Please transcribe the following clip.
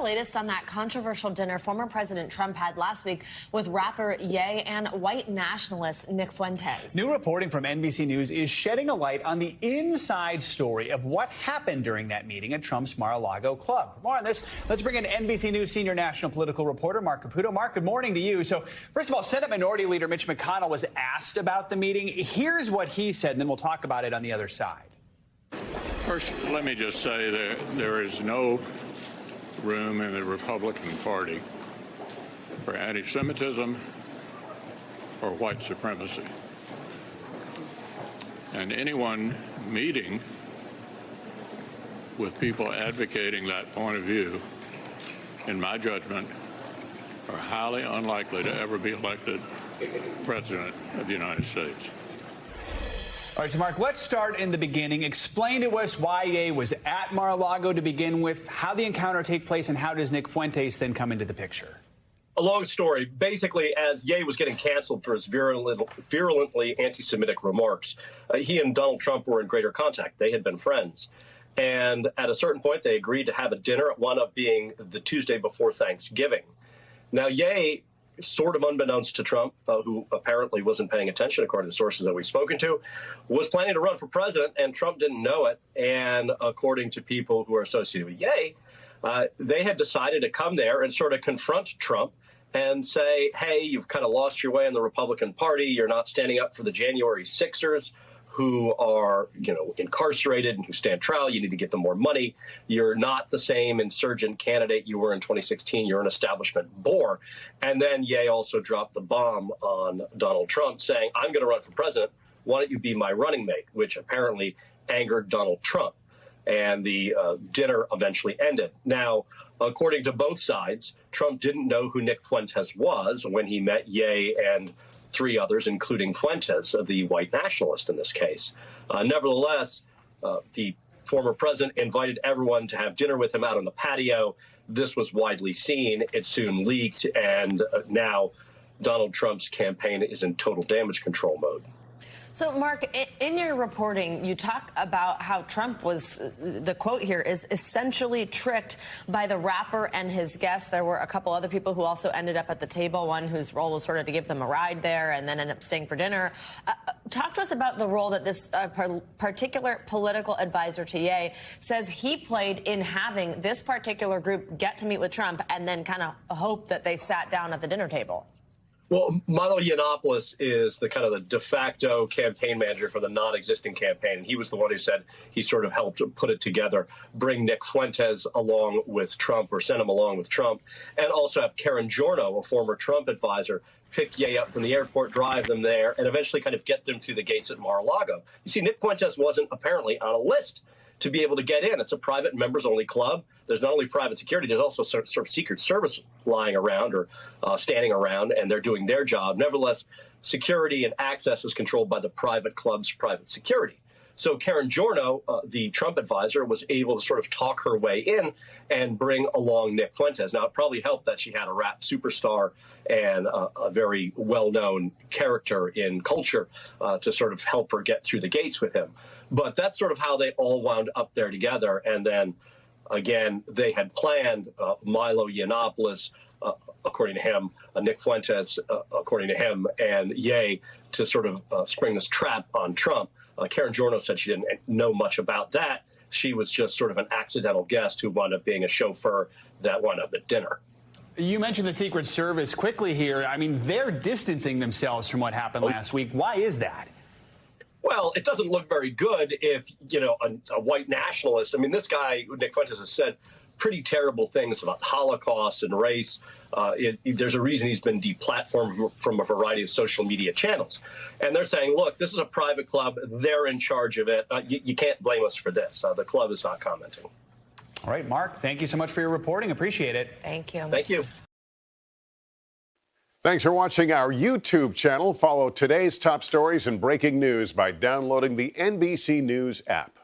latest on that controversial dinner former President Trump had last week with rapper Ye and white nationalist Nick Fuentes? New reporting from NBC News is shedding a light on the inside story of what happened during that meeting at Trump's Mar-a-Lago club. For more on this, let's bring in NBC News senior national political reporter Marc Caputo. Marc, good morning to you. So, first of all, Senate Minority Leader Mitch McConnell was asked about the meeting. Here's what he said, and then we'll talk about it on the other side. First, let me just say that there is no room in the Republican Party for anti-Semitism or white supremacy. And anyone meeting with people advocating that point of view, in my judgment, are highly unlikely to ever be elected President of the United States. All right, so Marc, let's start in the beginning. Explain to us why Ye was at Mar-a-Lago to begin with, how the encounter take place, and how does Nick Fuentes then come into the picture? A long story. Basically, as Ye was getting canceled for his virulently anti-Semitic remarks, he and Donald Trump were in greater contact. They had been friends. And at a certain point, they agreed to have a dinner. It wound up being the Tuesday before Thanksgiving. Now, Ye, sort of unbeknownst to Trump, who apparently wasn't paying attention, according to sources that we've spoken to, was planning to run for president, and Trump didn't know it. And according to people who are associated with Ye, they had decided to come there and sort of confront Trump and say, hey, you've kind of lost your way in the Republican Party. You're not standing up for the January Sixers who are, incarcerated and who stand trial. You need to get them more money. You're not the same insurgent candidate you were in 2016. You're an establishment bore. And then Ye also dropped the bomb on Donald Trump saying, I'm going to run for president. Why don't you be my running mate? Which apparently angered Donald Trump. And the dinner eventually ended. Now, according to both sides, Trump didn't know who Nick Fuentes was when he met Ye and three others, including Fuentes, the white nationalist in this case. Nevertheless, the former president invited everyone to have dinner with him out on the patio. This was widely seen. It soon leaked, and now Donald Trump's campaign is in total damage control mode. So, Marc, in your reporting, you talk about how Trump was, the quote here is, essentially tricked by the rapper and his guests. There were a couple other people who also ended up at the table, one whose role was sort of to give them a ride there and then ended up staying for dinner. Talk to us about the role that this particular political advisor to Ye says he played in having this particular group get to meet with Trump and then kind of hope that they sat down at the dinner table. Well, Milo Yiannopoulos is the kind of the de facto campaign manager for the non-existing campaign. And he was the one who said he sort of helped put it together, bring Nick Fuentes along with Trump or send him along with Trump, and also have Karen Giorno, a former Trump advisor, pick Ye up from the airport, drive them there, and eventually kind of get them through the gates at Mar-a-Lago. You see, Nick Fuentes wasn't apparently on a list to be able to get in. It's a private members-only club. There's not only private security, there's also sort of Secret Service lying around or standing around, and they're doing their job. Nevertheless, security and access is controlled by the private club's private security. So Karen Giorno, the Trump advisor, was able to sort of talk her way in and bring along Nick Fuentes. Now, it probably helped that she had a rap superstar and a very well-known character in culture to sort of help her get through the gates with him. But that's sort of how they all wound up there together. And then, again, they had planned Milo Yiannopoulos, according to him, Nick Fuentes, according to him, and Ye to sort of spring this trap on Trump. Karen Giorno said she didn't know much about that. She was just sort of an accidental guest who wound up being a chauffeur that wound up at dinner. You mentioned the Secret Service quickly here. I mean, they're distancing themselves from what happened last week. Why is that? Well, it doesn't look very good if, a white nationalist. I mean, this guy, Nick Fuentes, has said pretty terrible things about Holocaust and race. There's a reason he's been deplatformed from a variety of social media channels. And they're saying, look, this is a private club. They're in charge of it. You can't blame us for this. The club is not commenting. All right, Marc, thank you so much for your reporting. Appreciate it. Thank you. Thank you. Thanks for watching our YouTube channel. Follow today's top stories and breaking news by downloading the NBC News app.